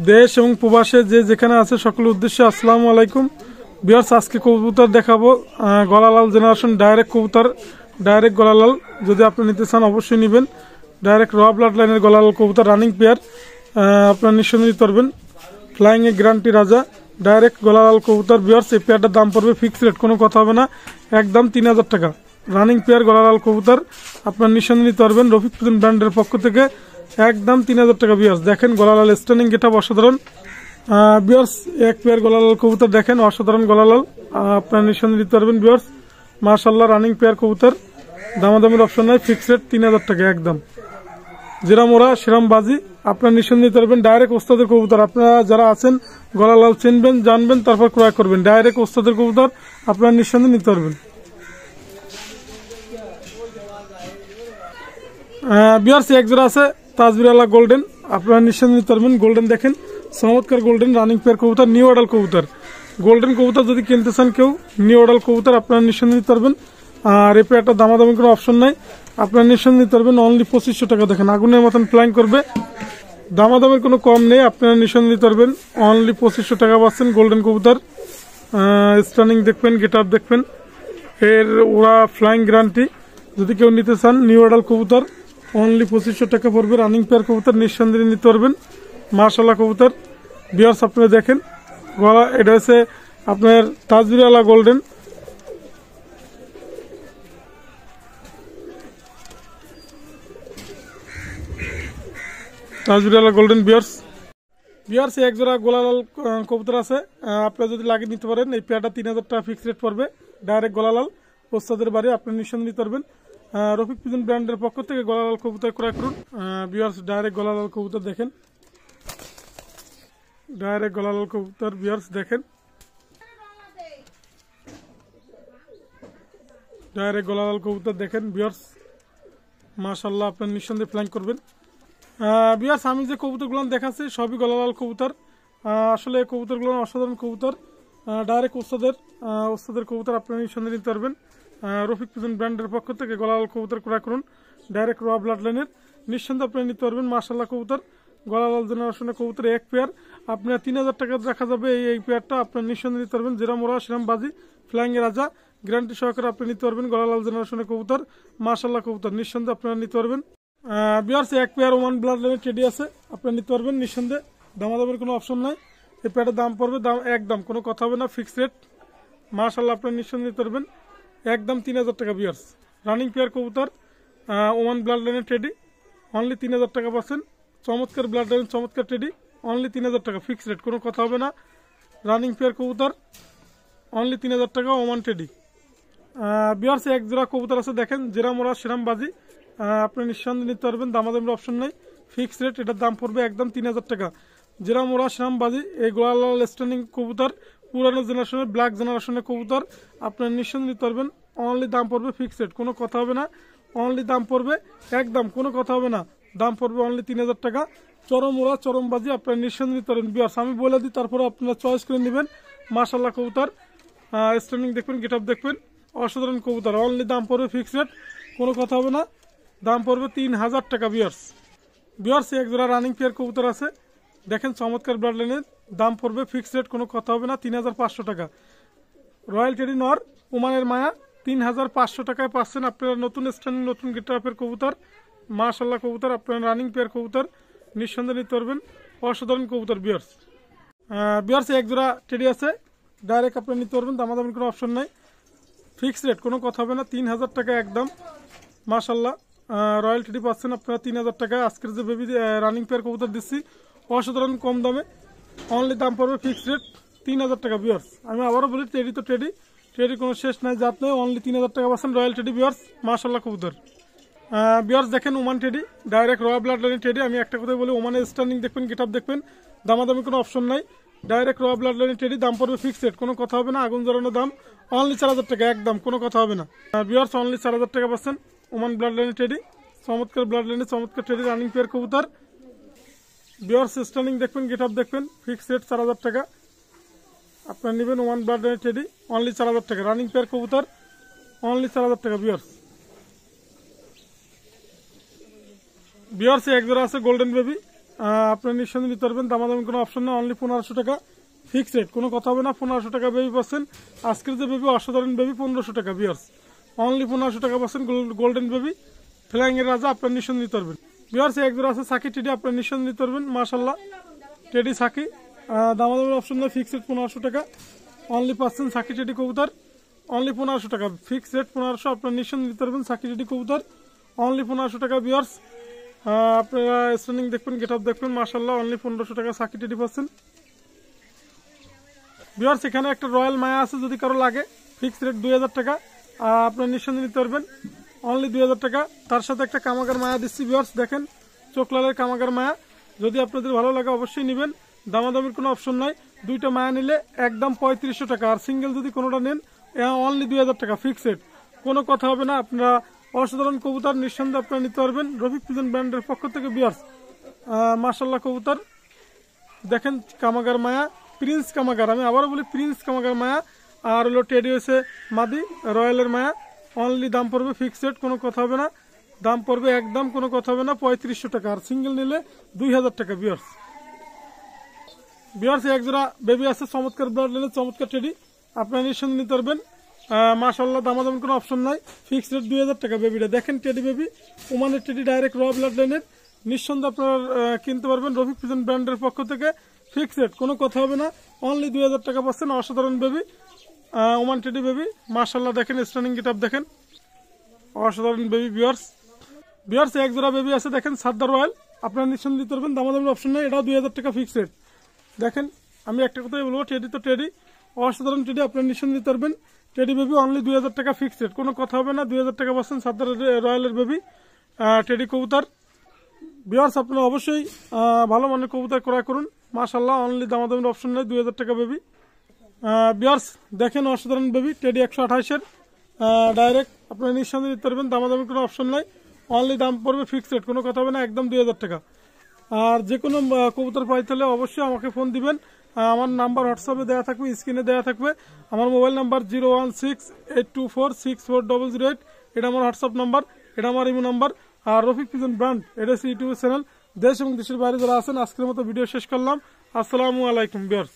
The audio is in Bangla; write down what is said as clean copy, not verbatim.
দেশ এবং প্রবাসে যে যেখানে আছে সকলের উদ্দেশ্যে আসসালামু আলাইকুম ভিউয়ার্স। আজকে কবুতর দেখাবো গলালাল জেনারেশন ডাইরেক্ট কবুতর, ডাইরেক্ট গলালাল। যদি আপনি নিতে চান অবশ্যই নেবেন। ডাইরেক্ট র ব্লাড লাইনের গলালাল কবুতর, রানিং পেয়ার, আপনার নিঃসন্দেহে নিতে পারবেন। ফ্লাইং এ গ্যারান্টি রাজা, ডাইরেক্ট গলালাল কবুতর। ভিউয়ার্স এই পেয়ারটার দাম পড়বে ফিক্সড রেট, কোনো কথা হবে না, একদম 3000 টাকা। রানিং পেয়ার গলালাল কবুতর, আপনার নিঃসন্দেহে নিতে পারবেন রফিক প্রিজন ব্র্যান্ডের পক্ষ থেকে, একদম 3000 টাকা। ভিউয়ার্স দেখেন গলালাল স্ট্যান্ডিং গেটআপ অসাধারণ। ভিউয়ার্স এক পেয়ার গলালাল কবুতর দেখেন, অসাধারণ গলালাল, আপনার নিঃসন্দেহে নিতে পারবেন। ভিউয়ার্স মাশাআল্লাহ রানিং পেয়ার কবুতর, দামাদামির অপশন নাই, ফিক্সড রেট 3000 টাকা একদম। যেরাম ওরা সেরাম বাজি, আপনার নিঃসন্দেহে নিতে পারবেন। ডাইরেক্ট ওস্তাদের কবুতর, আপনারা যারা আছেন গলালাল চিনবেন জানবেন তারপর ক্রয় করবেন। ডাইরেক্ট ওস্তাদের কবুতর, আপনার নিঃসন্দেহে নিতে পারবেন। ভিউয়ার্স এক জোড়া আছে তাজবিরালা গোল্ডেন, আপনারা নিঃসন্দেহে নিতে পারবেন। গোল্ডেন দেখেন চমৎকার গোল্ডেন রানিং পেয়ার কবুতর, নিউ অডাল কবুতর। গোল্ডেন কবুতর যদি কিনতে চান কেউ, নিউ অডাল কবুতর, আপনারা নিঃসন্দেহে নিতে পারবেন। আর এই পেয়ারটা দামাদামি কোনো অপশন নাই, আপনারা নিঃসন্দেহে নিতে পারবেন। অনলি 2500 টাকা। দেখেন আগুনের মতন ফ্লাইং করবে, দামাদামের কোনো কম নেই, আপনারা নিঃসন্দেহে নিতে পারবেন। অনলি 2500 টাকা পাচ্ছেন গোল্ডেন কবুতর। স্টানিং দেখবেন, গেট আপ দেখবেন, এর ওরা ফ্লাইং গ্যারান্টি। যদি কেউ নিতে চান নিউ অডাল কবুতর, অনলি 2500 টাকা পড়বে। রানিং পেয়ার কবুতর, নিঃসন্দেহে নিতে পারবেন। মাশাআল্লাহ কবুতর। ভিউয়ার্স আপনারা দেখেন গলা, এটা হচ্ছে আপনার তাজবিরালা গোল্ডেন। তাজবিরালা গোল্ডেন ভিউয়ার্স এক জোড়া গোলালাল কবুতর আছে, আপনারা যদি লাগিয়ে নিতে পারেন। এই পেয়ারটা 3000 টাকা ফিক্স রেট পড়বে। ডাইরেক্ট গোলালাল ওস্তাদের বাড়ি, আপনি নিঃসন্দেহে নিতে পারবেন। রফিক প্রিজন ব্র্যান্ডের পক্ষ থেকে গলালাল কবুতর ক্রয় করুন। ভিউয়ার্স ডাইরেক্ট গলালাল কবুতর দেখেন, ডাইরেক্ট গলালাল কবুতর। ভিউয়ার্স দেখেন ডাইরেক্ট গলালাল কবুতর দেখেন। ভিউয়ার্স মাশাআল্লাহ, আপনার নিঃসন্দেহে ফ্লাইং করবেন। ভিউয়ার্স আমি যে কবুতরগুলো দেখাচ্ছি সবই গলালাল কবুতর। আসলে এই কবুতরগুলো অসাধারণ কবুতর, ডাইরেক্ট ওস্তাদের কবুতর, আপনারা নিঃসন্দেহে নিতে পারবেন। রফিক প্রিজন ব্র্যান্ডের পক্ষ থেকে গলালাল কবুতর ক্রয় করুন। ডাইরেক্ট র ব্লাড লাইনের, নিঃসন্দেহে আপনারা নিতে পারবেন। মাশাআল্লাহ কবুতর, গলালাল জেনারেশনের কবুতর এক পেয়ার, আপনার 3000 টাকা রাখা যাবে। এই পেয়ারটা আপনার নিঃসন্দেহে নিতে পারবেন। যেরাম ওরা সেরাম বাজি, ফ্লাইং এ রাজা, গ্যারান্টি সহকারে আপনি নিতে পারবেন। গলালাল জেনারেশনের কবুতর, মাশাআল্লাহ কবুতর, নিঃসন্দেহে আপনারা নিতে পারবেন। ভিউয়ার্স এক পেয়ার ওমান ব্লাড লাইনের টেডি আছে, আপনারা নিতে পারবেন নিঃসন্দেহে, দামাদামের কোনো অপশন নাই। এই পেয়ারটার দাম পড়বে একদম কোনো কথা হবে না, ফিক্স রেট। মাশাআল্লাহ আপনারা নিঃসন্দেহে নিতে পারবেন, একদম 3000 টাকা। ভিউয়ার্স রানিং পেয়ার কবুতর, ওমান ব্লাড লাইনের টেডি, অনলি 3000 টাকা পাচ্ছেন। চমৎকার ব্লাড লাইন, চমৎকার টেডি, অনলি 3000 টাকা ফিক্স রেট, কোনো কথা হবে না। রানিং পেয়ার কবুতর, অনলি 3000 টাকা ওমান টেডি। ভিউয়ার্স এক জোড়া কবুতর আছে দেখেন, যেরাম ওরা সেরাম বাজি, আপনি নিঃসন্দেহে নিতে পারবেন। দামাদামের অপশন নাই, ফিক্স রেট। এটার দাম পড়বে একদম 3000 টাকা। যেরাম ওরা সেরাম বাজি, এই গোলালাল স্ট্যান্ডিং কবুতর, পুরানো জেনারেশনের ব্ল্যাক জেনারেশনের কবুতর, আপনার নিঃসন্দেহে নিতে পারবেন। অনলি দাম পড়বে ফিক্স রেট, কোনো কথা হবে না। অনলি দাম পড়বে একদম, কোনো কথা হবে না, দাম পড়বে অনলি 3000 টাকা। চরম ওরা চরম বাজি, আপনার নিঃসন্দেহে নিতে পারবেন। ভিউয়ার্স আমি বলে দিই, তারপরে আপনারা চয়েস করে নেবেন। মাশাআল্লাহ কবুতর, স্ট্যান্ডিং দেখবেন, গেট আপ দেখবেন, অসাধারণ কবুতর। অনলি দাম পড়বে ফিক্স রেট, কোনো কথা হবে না, দাম পড়বে 3000 টাকা। ভিউয়ার্স এক জোড়া রানিং পেয়ার কবুতর আছে দেখেন, চমৎকার ব্লাড লাইনের, দাম পড়বে ফিক্স রেট, কোনো কথা হবে না, 3500 টাকা। রয়্যাল টেডি নর, ওমানের মায়া, 3500 টাকায় পাচ্ছেন আপনারা। নতুন স্ট্যান্ডিং, নতুন গেটআপের কবুতর, মাশাআল্লাহ কবুতর, আপনারা রানিং পেয়ার কবুতর, নিঃসন্দেহে নিতে পারবেন। অসাধারণ কবুতর। ভিউয়ার্স এক জোড়া টেডি আছে, ডাইরেক্ট আপনারা নিতে পারবেন, দামাদামির কোনো অপশন নাই, ফিক্স রেট, কোনো কথা হবে না, 3000 টাকা একদম। মাশাআল্লাহ রয়্যাল টেডি পাচ্ছেন আপনারা 3000 টাকায়। আজকের যে বেবি রানিং পেয়ার কবুতর দিচ্ছি অসাধারণ কম দামে, অনলি দাম পড়বে ফিক্স রেট 3000 টাকা। ভিউয়ার্স আমি আবারও বলি, টেডি তো টেডি, টেডির কোনো শেষ নাই, জাত নেই, অনলি 3000 টাকা পাচ্ছেন রয়্যাল টেডি। ভিউয়ার্স মাশাআল্লাহ কবুতর। ভিউয়ার্স দেখেন ওমান টেডি, ডাইরেক্ট র ব্লাড লাইনের টেডি। আমি একটা কথাই বলি, ওমানের স্ট্যান্ডিং দেখবেন, গেট আপ দেখবেন, দামাদামি কোনো অপশন নাই, ডাইরেক্ট র ব্লাড লাইনের টেডি, দাম পড়বে ফিক্স রেট, কোনো কথা হবে না, আগুন জ্বালানো দাম, অনলি 4000 টাকা একদম, কোনো কথা হবে না। ভিউয়ার্স অনলি 4000 টাকা পাচ্ছেন ওমান ব্লাড লাইনের টেডি, চমৎকার ব্লাড লাইনে চমৎকার টেডি, রানিং পেয়ার কবুতর। ভিউয়ার্স স্ট্যান্ডিং দেখবেন, গেট আপ দেখবেন, ফিক্স রেট 4000 টাকা। আপনারা নেবেন ওমান ব্লাড লাইনের টেডি, অনলি 4000 টাকা। রানিং পেয়ার কবুতর, অনলি 4000 টাকা। ভিউয়ার্স এক জোড়া আছে গোল্ডেন বেবি, আপনারা নিঃসন্দেহে নিতে পারবেন, দামাদামি কোনো অপশন না, অনলি 1500 টাকা ফিক্স রেট, কোনো কথা হবে না। 1500 টাকা বেবি পাচ্ছেন। আজকের যে বেবি অসাধারণ বেবি 1500 টাকা ভিউয়ার্স, অনলি 1500 টাকা পাচ্ছেন গোল্ডেন বেবি ফ্লাইং এর রাজা, আপনার নিঃসন্দেহে নিতে পারবেন ভিউয়ার্স। এক জোড়া আছে সাকি টেডি, আপনার নিঃসন্দেহে নিতে পারবেন মাশাআল্লাহ টেডি সাকি, দামাদামির অপশন না, ফিক্স রেট 1500 টাকা অনলি পাচ্ছেন সাকি টেডি কবুতর, অনলি 1500 টাকা ফিক্স রেট 1500, আপনার নিঃসন্দেহে নিতে পারবেন সাকি টেডি কবুতর অনলি 1500 টাকা ভিউয়ার্স। আপনারা স্ট্যান্ডিং দেখবেন, গেট আপ দেখবেন মাশাআল্লাহ, অনলি 1500 টাকা সাকি টেডি পাচ্ছেন ভিউয়ার্স। এখানে একটা রয়্যাল মায়া আছে, যদি কারো লাগে ফিক্স রেট 2000 টাকা, আপনার নিঃসন্দেহে নিতে পারবেন অনলি 2000 টাকা। তার সাথে একটা কামাগার মায়া দিচ্ছি ভিউয়ার্স, দেখেন চোখলালের কামাগার মায়া, যদি আপনাদের ভালো লাগে অবশ্যই নেবেন, দামাদামির কোনো অপশন নাই। দুইটা মায়া নিলে একদম 3500 টাকা, আর সিঙ্গেল যদি কোনোটা নেন অনলি 2000 টাকা ফিক্স রেট, কোনো কথা হবে না। আপনারা অসাধারণ কবুতর নিঃসন্দেহে আপনারা নিতে পারবেন রফিক পিজন ব্র্যান্ডের পক্ষ থেকে ভিউয়ার্স। মাশাআল্লাহ কবুতর দেখেন, কামাগার মায়া, প্রিন্স কামাগার, আমি আবারও বলি প্রিন্স কামাগার মায়া, আর হলো টেডি হয়েছে মাদি রয়্যালের মায়া, অনলি দাম পড়বে ফিক্স রেট, কোনো কথা হবে না, দাম পড়বে একদম কোনো কথা হবে না 3500 টাকা, আর সিঙ্গেল নিলে 2000 টাকা ভিউয়ার্স। ভিউয়ার্স এক জোড়া বেবি আছে চমৎকার ব্লাড লাইনের চমৎকার টেডি, আপনারা নিঃসন্দেহে নিতে পারবেন মাশাআল্লাহ, দামাদামির কোনো অপশন নাই, ফিক্স রেট 2000 টাকা বেবিটা। দেখেন টেডি বেবি, ওমানের টেডি ডাইরেক্ট র ব্লাড লাইনের, নিঃসন্দেহে আপনারা কিনতে পারবেন রফিক পিজন ব্র্যান্ডের পক্ষ থেকে ফিক্স রেট, কোনো কথা হবে না, অনলি 2000 টাকা পাচ্ছেন অসাধারণ বেবি ওমান টেডি বেবি মাশাআল্লাহ। দেখেন স্ট্যান্ডিং গেট আপ দেখেন, অসাধারণ বেবি ভিউয়ার্স। ভিউয়ার্স এক জোড়া বেবি আছে দেখেন সাদ্দার রয়্যাল, আপনারা নিঃসন্দেহে দিতে পারবেন, দামাদামির অপশন নেই, এটাও 2000 টাকা ফিক্স রেট। দেখেন আমি একটা কথাই বলবো, টেডি তো টেডি, অসাধারণ টেডি, আপনারা নিঃসন্দেহে দিতে পারবেন টেডি বেবি অনলি 2000 টাকা ফিক্স রেট, কোনো কথা হবে না, 2000 টাকা পাচ্ছেন সাদ্দার রয়্যালের বেবি টেডি কবুতর ভিউয়ার্স। আপনারা অবশ্যই ভালো মানের কবুতর ক্রয় করুন মাশাআল্লাহ, অনলি দামাদামির অপশন নেই, 2000 টাকা বেবি ভিউয়ার্স। দেখেন অসাধারণ বেবি টেডি 128-এর ডাইরেক্ট, আপনারা নিঃসন্দেহে দিতে পারবেন, দামাদামির কোনো অপশন নাই, অনলি দাম পড়বে ফিক্স রেট, কোনো কথা হবে না, একদম 2000 টাকা। আর যে কোনো কবুতর পাইতে হলে অবশ্যই আমাকে ফোন দিবেন, আমার নাম্বার হোয়াটসঅ্যাপে দেওয়া থাকবে, স্ক্রিনে দেওয়া থাকবে, আমার মোবাইল নাম্বার 01682464008, এটা আমার হোয়াটসঅ্যাপ নাম্বার, এটা আমার ইমো নাম্বার। আর রফিক পিজন ব্র্যান্ড, এটা হচ্ছে ইউটিউব চ্যানেল। দেশ এবং দেশের বাইরে যারা আছেন, আজকের মতো ভিডিও শেষ করলাম। আসসালামু আলাইকুম ভিউয়ার্স।